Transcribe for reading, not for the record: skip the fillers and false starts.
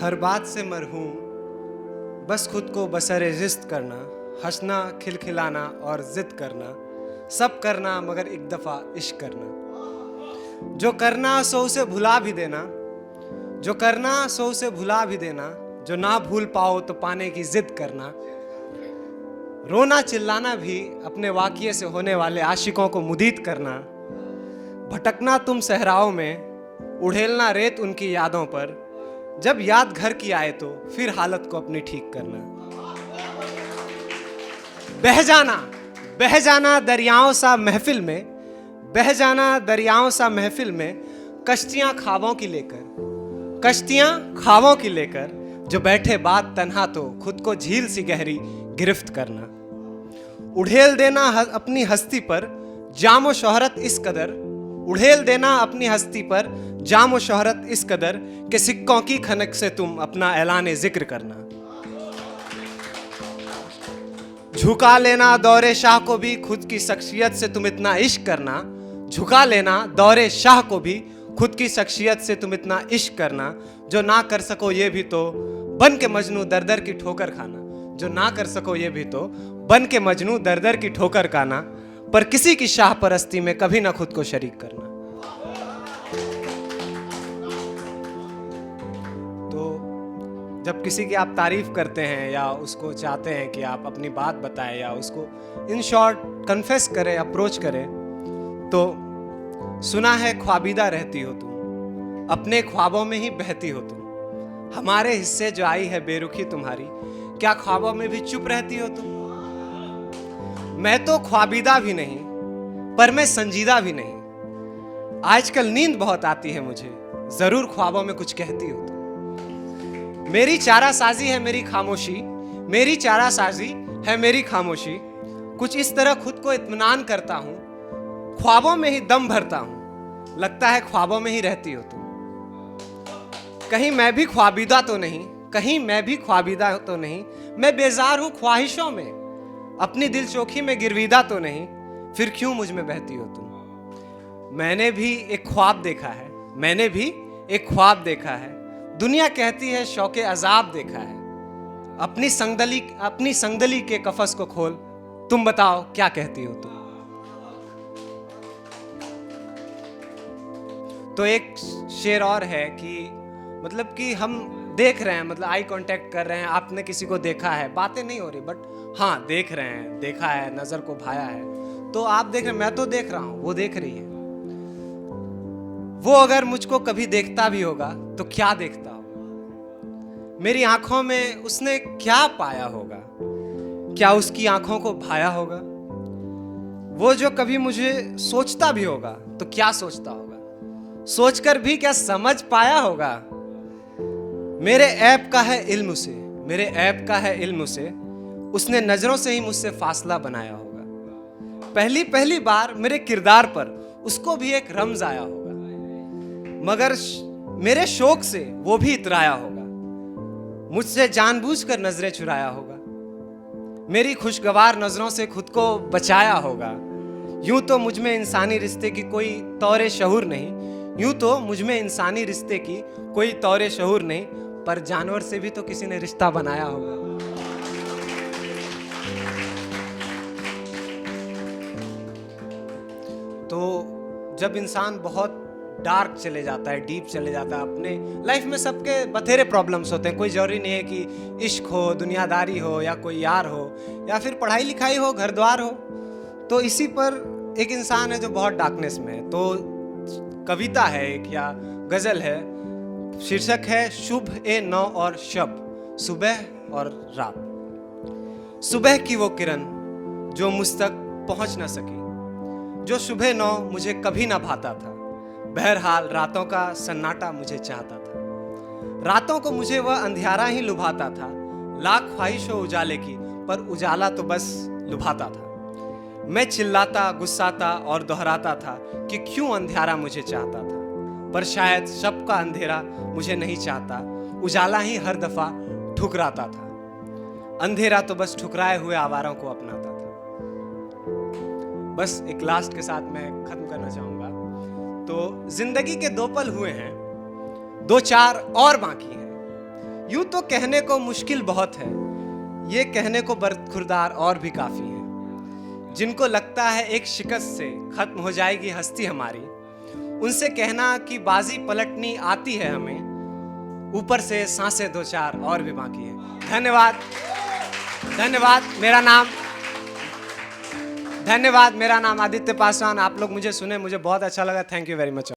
हर बात से मरहूम, बस खुद को बसरे रिश्त करना, हंसना खिलखिलाना और जिद करना, सब करना मगर एक दफ़ा इश्क करना। जो करना सो उसे भुला भी देना, जो करना सो उसे भुला भी देना, जो ना भूल पाओ तो पाने की जिद करना। रोना चिल्लाना भी अपने वाक़ये से होने वाले आशिकों को मुदीद करना। भटकना तुम सहराओं में, उड़ेलना रेत उनकी यादों पर, जब याद घर की आए तो फिर हालत को अपनी ठीक करना। बह जाना दरियाओं सा महफिल में, बह जाना दरियाओं सा महफिल में, कश्तियां ख्वाबों की लेकर, कश्तियां ख्वाबों की लेकर, जो बैठे बात तन्हा तो खुद को झील सी गहरी गिरफ्त करना। उड़ेल देना अपनी हस्ती पर जामो शोहरत इस कदर, उड़ेल देना अपनी हस्ती पर जामो शोहरत इस कदर के सिक्कों की खनक से तुम अपना ऐलान जिक्र करना। झुका लेना दौरे शाह को भी खुद की शख्सियत से तुम इतना इश्क करना, झुका लेना दौरे शाह को भी खुद की शख्सियत से तुम इतना इश्क करना, जो ना कर सको ये भी तो बन के मजनू दर दर की ठोकर खाना, जो ना कर सको ये भी तो बन के मजनू दर दर की ठोकर खाना, पर किसी की शाह परस्ती में कभी ना खुद को शरीक करना। तो जब किसी की आप तारीफ करते हैं या उसको चाहते हैं कि आप अपनी बात बताएं या उसको इन शॉर्ट कन्फेस करें, अप्रोच करें, तो सुना है ख्वाबीदा रहती हो तुम, अपने ख्वाबों में ही बहती हो तुम, हमारे हिस्से जो आई है बेरुखी तुम्हारी, क्या ख्वाबों में भी चुप रहती हो तुम। मैं तो ख्वाबीदा भी नहीं पर मैं संजीदा भी नहीं, आजकल नींद बहुत आती है मुझे, जरूर ख्वाबों में कुछ कहती हो तुम। मेरी चारासाजी है मेरी खामोशी, मेरी चारासाजी है मेरी खामोशी, कुछ इस तरह खुद को इत्मीनान करता हूं, ख्वाबों में ही दम भरता हूं, लगता है ख्वाबों में ही रहती हो तुम। कहीं मैं भी ख्वाबीदा तो नहीं, कहीं मैं भी ख्वाबीदा तो नहीं, मैं बेजार हूं ख्वाहिशों में, अपनी दिल चोखी में गिरवीदा तो नहीं, फिर क्यों मुझ में बहती हो तुम। मैंने भी एक ख्वाब देखा है, मैंने भी एक ख्वाब देखा है, दुनिया कहती है शौके अजाब देखा है, अपनी संगदली के कफस को खोल, तुम बताओ क्या कहती हो तुम। तो एक शेर और है कि मतलब कि हम देख रहे हैं, मतलब आई कांटेक्ट कर रहे हैं, आपने किसी को देखा है, बातें नहीं हो रही बट हाँ देख रहे हैं, देखा है, नजर को भाया है, तो आप देख रहे हैं, मैं तो देख रहा हूं, वो देख रही है। वो अगर मुझको कभी देखता भी होगा तो क्या देखता होगा, मेरी आंखों में उसने क्या पाया होगा, क्या उसकी आंखों को भाया होगा। वो जो कभी मुझे सोचता भी होगा तो क्या सोचता होगा, सोचकर भी क्या समझ पाया होगा। मेरे ऐब का है इल्म उसे, मेरे ऐब का है इल्म उसे, उसने नजरों से ही मुझसे फासला बनाया होगा। पहली पहली बार मेरे किरदार पर उसको भी एक रम्ज आया होगा, मगर मेरे शौक से वो भी इतराया होगा, मुझसे जानबूझकर नजरें चुराया होगा, मेरी खुशगवार नजरों से खुद को बचाया होगा। यूं तो मुझ में इंसानी रिश्ते की कोई तौरे शहूर नहीं, यूं तो मुझ में इंसानी रिश्ते की कोई तौरे शहूर नहीं, पर जानवर से भी तो किसी ने रिश्ता बनाया होगा। तो जब इंसान बहुत डार्क चले जाता है, डीप चले जाता है, अपने लाइफ में सबके बथेरे प्रॉब्लम्स होते हैं, कोई जरूरी नहीं है कि इश्क हो, दुनियादारी हो, या कोई यार हो, या फिर पढ़ाई लिखाई हो, घर द्वार हो। तो इसी पर एक इंसान है जो बहुत डार्कनेस में है, तो कविता है एक या गजल है, शीर्षक है शुभ ए नौ और शब, सुबह और रात। सुबह की वो किरण जो मुझ तक पहुंच न सकी, जो सुबह नौ मुझे कभी ना भाता था, बहरहाल रातों का सन्नाटा मुझे चाहता था, रातों को मुझे वह अंधियारा ही लुभाता था, लाख ख्वाहिश हो उजाले की पर उजाला तो बस लुभाता था। मैं चिल्लाता, गुस्साता और दोहराता था कि क्यों अंधियारा मुझे चाहता था, पर शायद शब का अंधेरा मुझे नहीं चाहता, उजाला ही हर दफा ठुकराता था, अंधेरा तो बस ठुकराए हुए आवारों को अपनाता था। बस एक लास्ट के साथ मैं खत्म करना चाहूंगा। तो जिंदगी के 2 पल हुए हैं, 2 4 और बाकी हैं, यूं तो कहने को मुश्किल बहुत है, ये कहने को बरखुरदार और भी काफी है। जिनको लगता है एक शिकस्त से खत्म हो जाएगी हस्ती हमारी, उनसे कहना कि बाजी पलटनी आती है हमें, ऊपर से सांसें दो चार और भी बाकी है। धन्यवाद। धन्यवाद। मेरा नाम आदित्य पासवान। आप लोग मुझे सुने, मुझे बहुत अच्छा लगा। Thank you very much.